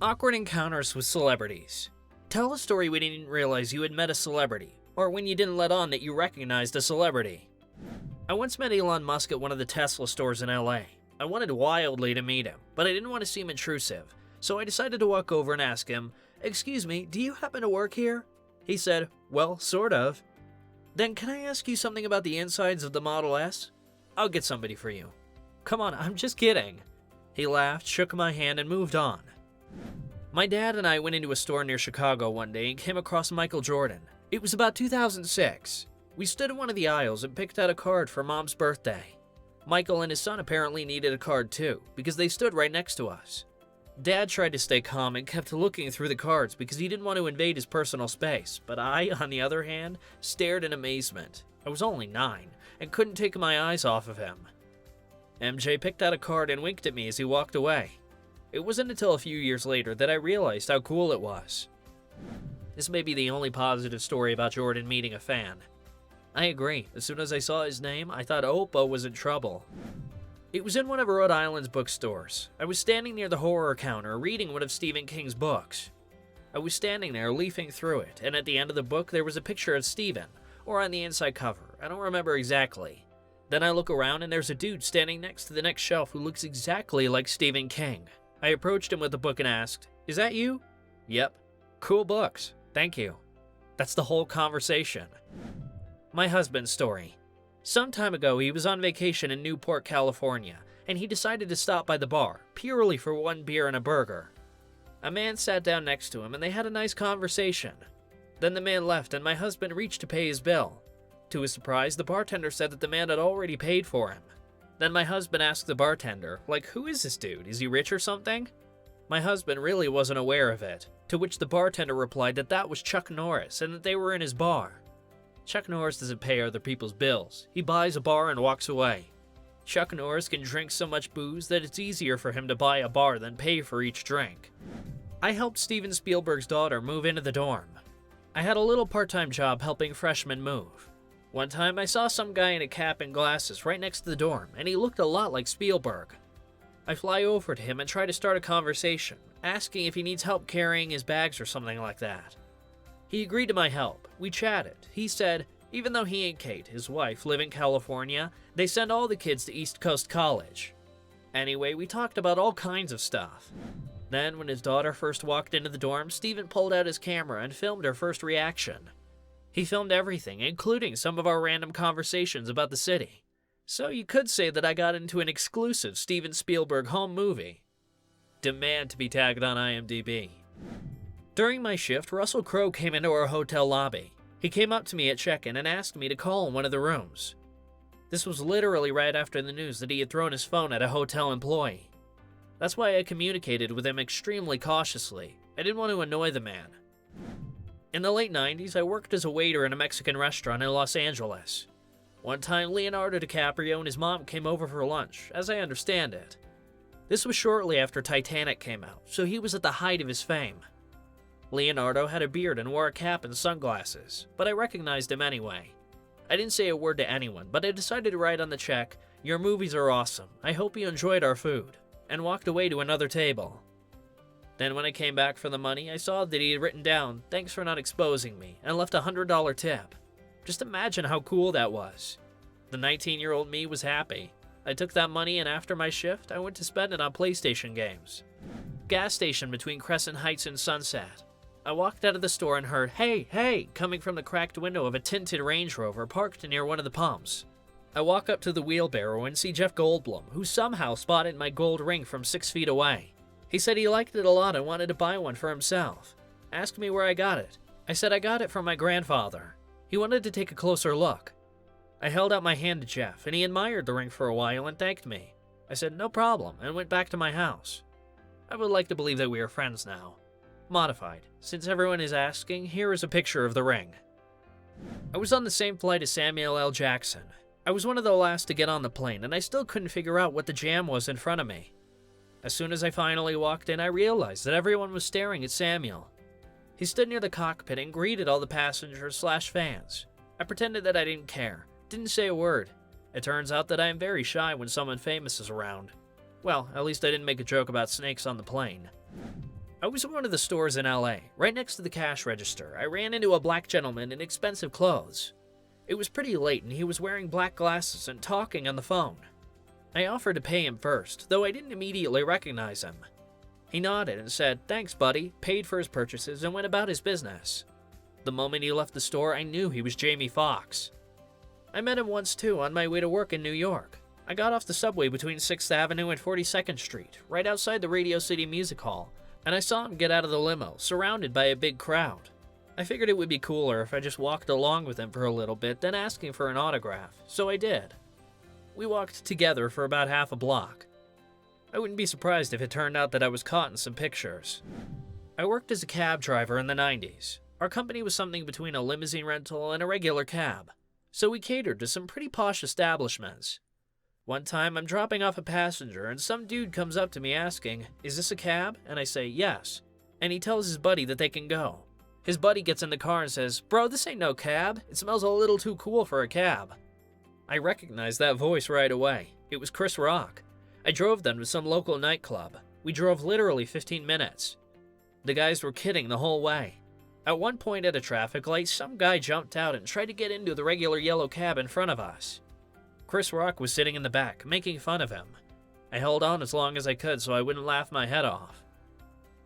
Awkward encounters with celebrities. Tell a story when you didn't realize you had met a celebrity, or when you didn't let on that you recognized a celebrity. I once met Elon Musk at one of the Tesla stores in LA. I wanted wildly to meet him, but I didn't want to seem intrusive, so I decided to walk over and ask him, "Excuse me, do you happen to work here?" He said, "Well, sort of." "Then can I ask you something about the insides of the Model S?" "I'll get somebody for you." "Come on, I'm just kidding." He laughed, shook my hand, and moved on. My dad and I went into a store near Chicago one day and came across Michael Jordan. It was about 2006. We stood in one of the aisles and picked out a card for Mom's birthday. Michael and his son apparently needed a card too, because they stood right next to us. Dad tried to stay calm and kept looking through the cards because he didn't want to invade his personal space, but I, on the other hand, stared in amazement. I was only 9 and couldn't take my eyes off of him. MJ picked out a card and winked at me as he walked away. It wasn't until a few years later that I realized how cool it was. This may be the only positive story about Jordan meeting a fan. I agree. As soon as I saw his name, I thought Oppa was in trouble. It was in one of Rhode Island's bookstores. I was standing near the horror counter reading one of Stephen King's books. I was standing there leafing through it, and at the end of the book there was a picture of Stephen, or on the inside cover. I don't remember exactly. Then I look around and there's a dude standing next to the next shelf who looks exactly like Stephen King. I approached him with the book and asked, "Is that you?" "Yep." "Cool books. Thank you." That's the whole conversation. My husband's story. Some time ago, he was on vacation in Newport, California, and he decided to stop by the bar, purely for one beer and a burger. A man sat down next to him and they had a nice conversation. Then the man left and my husband reached to pay his bill. To his surprise, the bartender said that the man had already paid for him. Then my husband asked the bartender, like, "Who is this dude? Is he rich or something?" My husband really wasn't aware of it, to which the bartender replied that that was Chuck Norris and that they were in his bar. Chuck Norris doesn't pay other people's bills. He buys a bar and walks away. Chuck Norris can drink so much booze that it's easier for him to buy a bar than pay for each drink. I helped Steven Spielberg's daughter move into the dorm. I had a little part-time job helping freshmen move. One time I saw some guy in a cap and glasses right next to the dorm, and he looked a lot like Spielberg. I fly over to him and try to start a conversation, asking if he needs help carrying his bags or something like that. He agreed to my help. We chatted. He said, even though he and Kate, his wife, live in California, they send all the kids to East Coast College. Anyway, we talked about all kinds of stuff. Then, when his daughter first walked into the dorm, Steven pulled out his camera and filmed her first reaction. He filmed everything, including some of our random conversations about the city. So you could say that I got into an exclusive Steven Spielberg home movie. Demand to be tagged on IMDb. During my shift, Russell Crowe came into our hotel lobby. He came up to me at check-in and asked me to call in one of the rooms. This was literally right after the news that he had thrown his phone at a hotel employee. That's why I communicated with him extremely cautiously. I didn't want to annoy the man. In the late 90s, I worked as a waiter in a Mexican restaurant in Los Angeles. One time, Leonardo DiCaprio and his mom came over for lunch, as I understand it. This was shortly after Titanic came out, so he was at the height of his fame. Leonardo had a beard and wore a cap and sunglasses, but I recognized him anyway. I didn't say a word to anyone, but I decided to write on the check, "Your movies are awesome. I hope you enjoyed our food," and walked away to another table. Then when I came back for the money, I saw that he had written down, "Thanks for not exposing me," and left a $100 tip. Just imagine how cool that was. The 19-year-old me was happy. I took that money and after my shift, I went to spend it on PlayStation games. Gas station between Crescent Heights and Sunset. I walked out of the store and heard, "Hey, hey," coming from the cracked window of a tinted Range Rover parked near one of the pumps. I walk up to the wheelbarrow and see Jeff Goldblum, who somehow spotted my gold ring from 6 feet away. He said he liked it a lot and wanted to buy one for himself. Asked me where I got it. I said I got it from my grandfather. He wanted to take a closer look. I held out my hand to Jeff, and he admired the ring for a while and thanked me. I said no problem and went back to my house. I would like to believe that we are friends now. Modified. Since everyone is asking, here is a picture of the ring. I was on the same flight as Samuel L. Jackson. I was one of the last to get on the plane, and I still couldn't figure out what the jam was in front of me. As soon as I finally walked in, I realized that everyone was staring at Samuel. He stood near the cockpit and greeted all the passengers/fans. I pretended that I didn't care, didn't say a word. It turns out that I am very shy when someone famous is around. Well, at least I didn't make a joke about snakes on the plane. I was in one of the stores in LA. Right next to the cash register, I ran into a black gentleman in expensive clothes. It was pretty late and he was wearing black glasses and talking on the phone. I offered to pay him first, though I didn't immediately recognize him. He nodded and said, "Thanks, buddy," paid for his purchases and went about his business. The moment he left the store, I knew he was Jamie Foxx. I met him once too on my way to work in New York. I got off the subway between 6th Avenue and 42nd Street, right outside the Radio City Music Hall, and I saw him get out of the limo, surrounded by a big crowd. I figured it would be cooler if I just walked along with him for a little bit, then asking for an autograph, so I did. We walked together for about half a block. I wouldn't be surprised if it turned out that I was caught in some pictures. I worked as a cab driver in the 90s. Our company was something between a limousine rental and a regular cab, so we catered to some pretty posh establishments. One time, I'm dropping off a passenger and some dude comes up to me asking, "Is this a cab?" And I say, "Yes." And he tells his buddy that they can go. His buddy gets in the car and says, "Bro, this ain't no cab. It smells a little too cool for a cab." I recognized that voice right away. It was Chris Rock. I drove them to some local nightclub. We drove literally 15 minutes. The guys were kidding the whole way. At one point at a traffic light, some guy jumped out and tried to get into the regular yellow cab in front of us. Chris Rock was sitting in the back, making fun of him. I held on as long as I could so I wouldn't laugh my head off.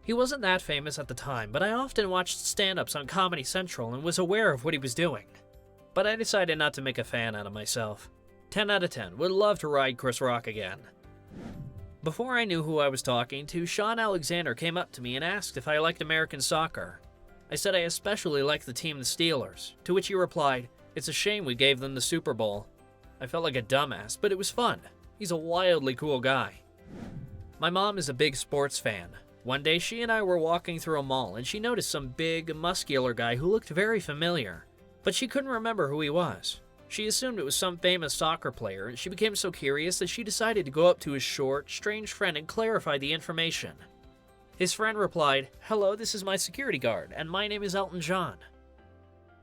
He wasn't that famous at the time, but I often watched stand-ups on Comedy Central and was aware of what he was doing. But I decided not to make a fan out of myself. 10 out of 10, would love to ride Chris Rock again. Before I knew who I was talking to, Sean Alexander came up to me and asked if I liked American soccer. I said I especially liked the team the Steelers, to which he replied, "It's a shame we gave them the Super Bowl." I felt like a dumbass, but it was fun. He's a wildly cool guy. My mom is a big sports fan. One day she and I were walking through a mall and she noticed some big, muscular guy who looked very familiar, but she couldn't remember who he was. She assumed it was some famous soccer player and she became so curious that she decided to go up to his short, strange friend and clarify the information. His friend replied, "Hello, this is my security guard, and my name is Elton John."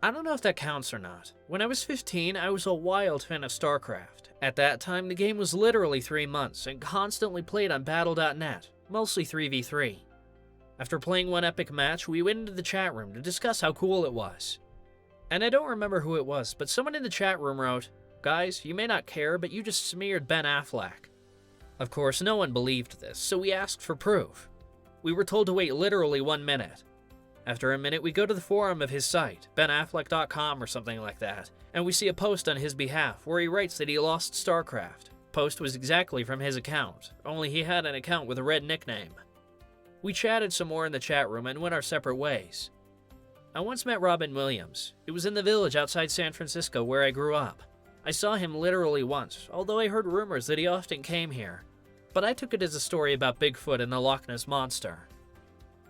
I don't know if that counts or not. When I was 15, I was a wild fan of StarCraft. At that time, the game was literally 3 months and constantly played on Battle.net, mostly 3v3. After playing one epic match, we went into the chat room to discuss how cool it was. And I don't remember who it was, but someone in the chat room wrote, "Guys, you may not care, but you just smeared Ben Affleck." Of course, no one believed this, so we asked for proof. We were told to wait literally 1 minute. After a minute, we go to the forum of his site, benaffleck.com or something like that, and we see a post on his behalf where he writes that he lost StarCraft. Post was exactly from his account, only he had an account with a red nickname. We chatted some more in the chat room and went our separate ways. I once met Robin Williams. It was in the Village outside San Francisco where I grew up. I saw him literally once, although I heard rumors that he often came here. But I took it as a story about Bigfoot and the Loch Ness Monster.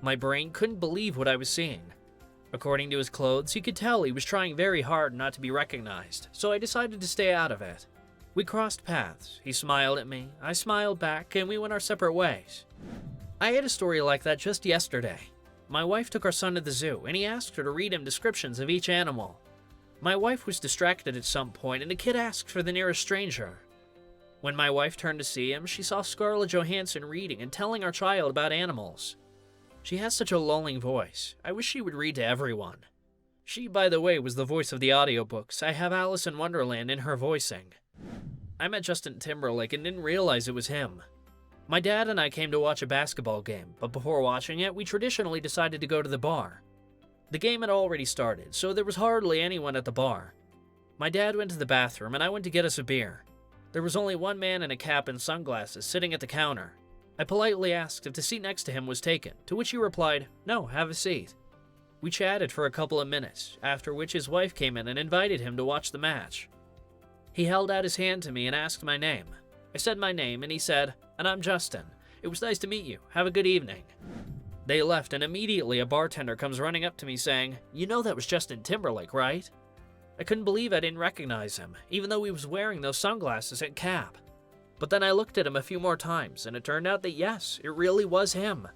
My brain couldn't believe what I was seeing. According to his clothes, you could tell he was trying very hard not to be recognized, so I decided to stay out of it. We crossed paths. He smiled at me, I smiled back, and we went our separate ways. I had a story like that just yesterday. My wife took our son to the zoo, and he asked her to read him descriptions of each animal. My wife was distracted at some point, and the kid asked for the nearest stranger. When my wife turned to see him, she saw Scarlett Johansson reading and telling our child about animals. She has such a lulling voice. I wish she would read to everyone. She, by the way, was the voice of the audiobooks. I have Alice in Wonderland in her voicing. I met Justin Timberlake and didn't realize it was him. My dad and I came to watch a basketball game, but before watching it, we traditionally decided to go to the bar. The game had already started, so there was hardly anyone at the bar. My dad went to the bathroom and I went to get us a beer. There was only one man in a cap and sunglasses sitting at the counter. I politely asked if the seat next to him was taken, to which he replied, "No, have a seat." We chatted for a couple of minutes, after which his wife came in and invited him to watch the match. He held out his hand to me and asked my name. I said my name and he said, "And I'm Justin. It was nice to meet you. Have a good evening." They left and immediately a bartender comes running up to me saying, "You know that was Justin Timberlake, right?" I couldn't believe I didn't recognize him, even though he was wearing those sunglasses and cap. But then I looked at him a few more times, and it turned out that yes, it really was him.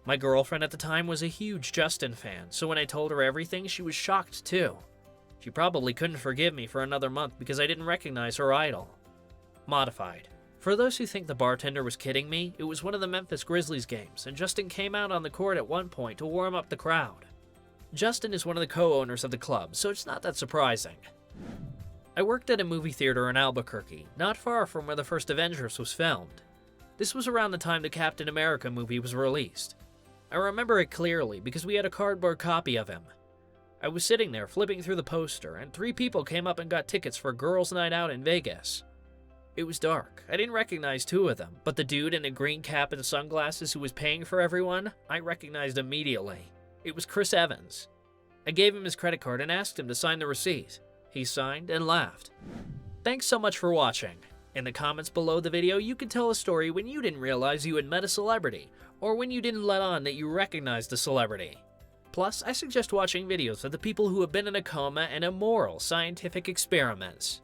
My girlfriend at the time was a huge Justin fan, so when I told her everything, she was shocked too. She probably couldn't forgive me for another month because I didn't recognize her idol. Modified. For those who think the bartender was kidding me, it was one of the Memphis Grizzlies games, and Justin came out on the court at one point to warm up the crowd. Justin is one of the co-owners of the club, so it's not that surprising. I worked at a movie theater in Albuquerque, not far from where the first Avengers was filmed. This was around the time the Captain America movie was released. I remember it clearly because we had a cardboard copy of him. I was sitting there flipping through the poster, and 3 people came up and got tickets for a girls' night out in Vegas. It was dark. I didn't recognize 2 of them, but the dude in a green cap and sunglasses who was paying for everyone, I recognized immediately. It was Chris Evans. I gave him his credit card and asked him to sign the receipt. He signed and laughed. Thanks so much for watching. In the comments below the video, you can tell a story when you didn't realize you had met a celebrity, or when you didn't let on that you recognized a celebrity. Plus, I suggest watching videos of the people who have been in a coma and immoral scientific experiments.